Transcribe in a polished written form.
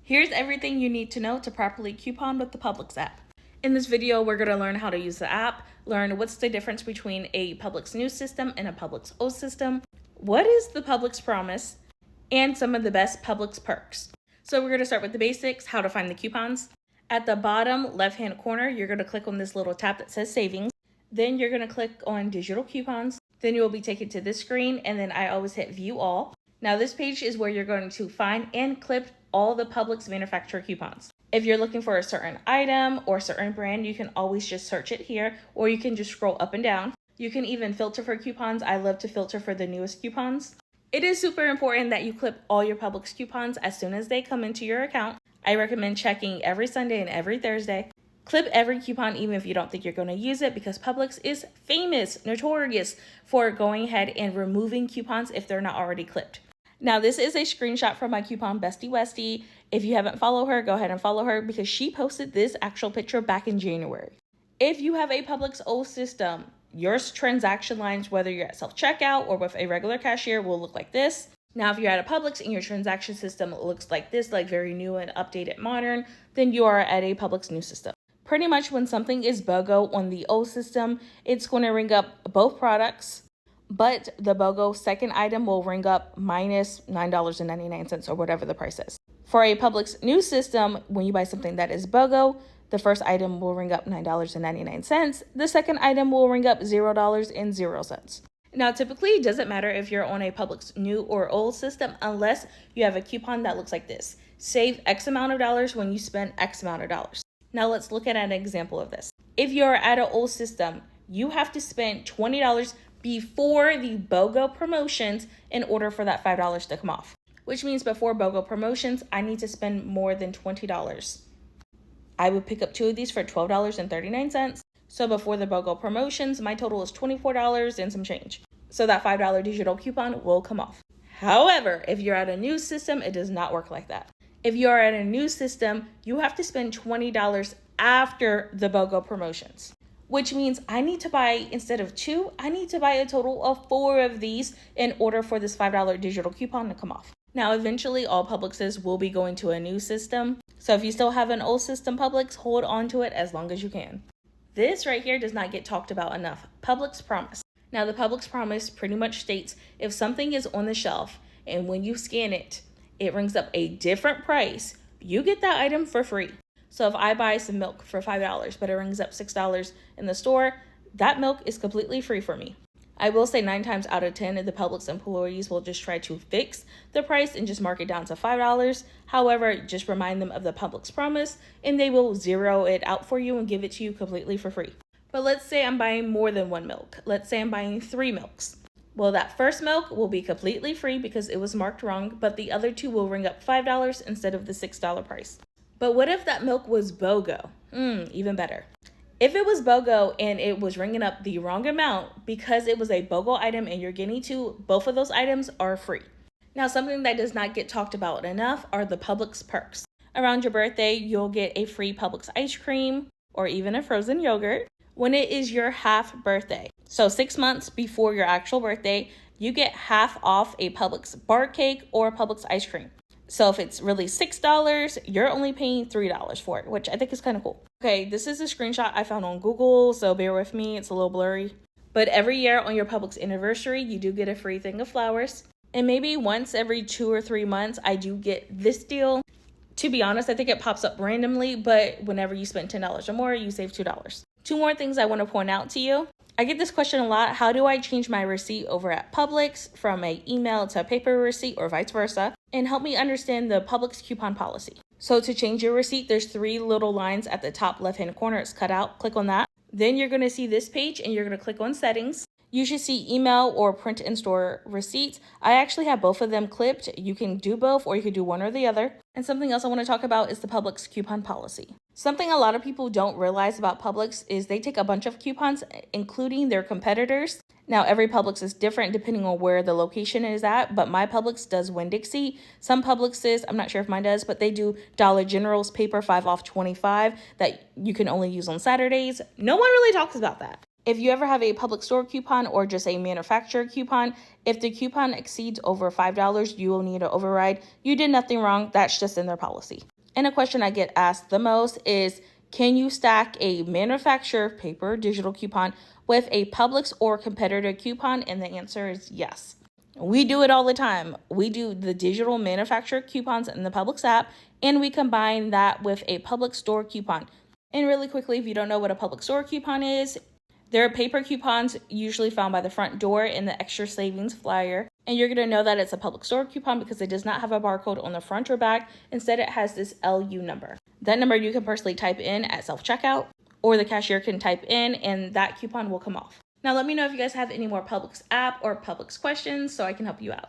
Here's everything you need to know to properly coupon with the Publix app. In this video, we're going to learn how to use the app, learn what's the difference between a Publix new system and a Publix old system, what is the Publix promise, and some of the best Publix perks. So we're going to start with the basics, how to find the coupons. At the bottom left-hand corner, you're going to click on this little tab that says savings. Then you're going to click on digital coupons. Then you will be taken to this screen, and then I always hit view all. Now this page is where you're going to find and clip all the Publix manufacturer coupons. If you're looking for a certain item or a certain brand, you can always just search it here, or you can just scroll up and down. You can even filter for coupons. I love to filter for the newest coupons. It is super important that you clip all your Publix coupons as soon as they come into your account. I recommend checking every Sunday and every Thursday. Clip every coupon even if you don't think you're going to use it, because Publix is famous, notorious for going ahead and removing coupons if they're not already clipped. Now, this is a screenshot from my coupon bestie Westie. If you haven't followed her, go ahead and follow her because she posted this actual picture back in January. If you have a Publix old system, your transaction lines, whether you're at self-checkout or with a regular cashier, will look like this. Now, if you're at a Publix and your transaction system looks like this, like very new and updated modern, then you are at a Publix new system. Pretty much when something is BOGO on the old system, it's going to ring up both products, but the BOGO second item will ring up minus $9.99 or whatever the price is. For a Publix new system, when you buy something that is BOGO, the first item will ring up $9.99. The second item will ring up $0.00. Now, typically, it doesn't matter if you're on a Publix new or old system unless you have a coupon that looks like this. Save X amount of dollars when you spend X amount of dollars. Now, let's look at an example of this. If you're at an old system, you have to spend $20 before the BOGO promotions in order for that $5 to come off. Which means before BOGO promotions, I need to spend more than $20. I would pick up two of these for $12.39. So before the BOGO promotions, my total is $24 and some change. So that $5 digital coupon will come off. However, if you're at a new system, it does not work like that. If you are at a new system, you have to spend $20 after the BOGO promotions. Which means I need to buy, instead of two, I need to buy a total of 4 of these in order for this $5 digital coupon to come off. Now, eventually, all Publixes will be going to a new system. So if you still have an old system Publix, hold on to it as long as you can. This right here does not get talked about enough. Publix promise. Now, the Publix promise pretty much states if something is on the shelf and when you scan it, it rings up a different price, you get that item for free. So if I buy some milk for $5, but it rings up $6 in the store, that milk is completely free for me. I will say 9 times out of 10, the Publix employees will just try to fix the price and just mark it down to $5. However, just remind them of the Publix promise and they will zero it out for you and give it to you completely for free. But let's say I'm buying more than 1 milk. Let's say I'm buying 3 milks. Well, that first milk will be completely free because it was marked wrong, but the other 2 will ring up $5 instead of the $6 price. But what if that milk was BOGO? Even better. If it was BOGO and it was ringing up the wrong amount because it was a BOGO item and you're getting to, both of those items are free. Now, something that does not get talked about enough are the Publix perks. Around your birthday, you'll get a free Publix ice cream or even a frozen yogurt when it is your half birthday. So 6 months before your actual birthday, you get half off a Publix bar cake or a Publix ice cream. So if it's really $6, you're only paying $3 for it, which I think is kind of cool. Okay, this is a screenshot I found on Google, so bear with me, it's a little blurry. But every year on your Publix anniversary, you do get a free thing of flowers. And maybe once every 2 or 3 months, I do get this deal. To be honest, I think it pops up randomly, but whenever you spend $10 or more, you save $2. 2 more things I want to point out to you. I get this question a lot. How do I change my receipt over at Publix from an email to a paper receipt or vice versa? And help me understand the Publix coupon policy. So to change your receipt, there's 3 little lines at the top left-hand corner. It's cut out. Click on that. Then you're going to see this page and you're going to click on settings. You should see email or print and store receipts. I actually have both of them clipped. You can do both or you could do one or the other. And something else I want to talk about is the Publix coupon policy. Something a lot of people don't realize about Publix is they take a bunch of coupons, including their competitors. Now, every Publix is different depending on where the location is at, but my Publix does Winn-Dixie. Some Publixes, I'm not sure if mine does, but they do Dollar General's paper 5 off 25 that you can only use on Saturdays. No one really talks about that. If you ever have a Publix store coupon or just a manufacturer coupon, if the coupon exceeds over $5, you will need an override. You did nothing wrong. That's just in their policy. And a question I get asked the most is, can you stack a manufacturer paper or digital coupon with a Publix or competitor coupon? And the answer is yes. We do it all the time. We do the digital manufacturer coupons in the Publix app, and we combine that with a Publix store coupon. And really quickly, if you don't know what a Publix store coupon is, they're paper coupons usually found by the front door in the extra savings flyer. And you're going to know that it's a Publix store coupon because it does not have a barcode on the front or back. Instead, it has this LU number. That number you can personally type in at self-checkout, or the cashier can type in and that coupon will come off. Now let me know if you guys have any more Publix app or Publix questions so I can help you out.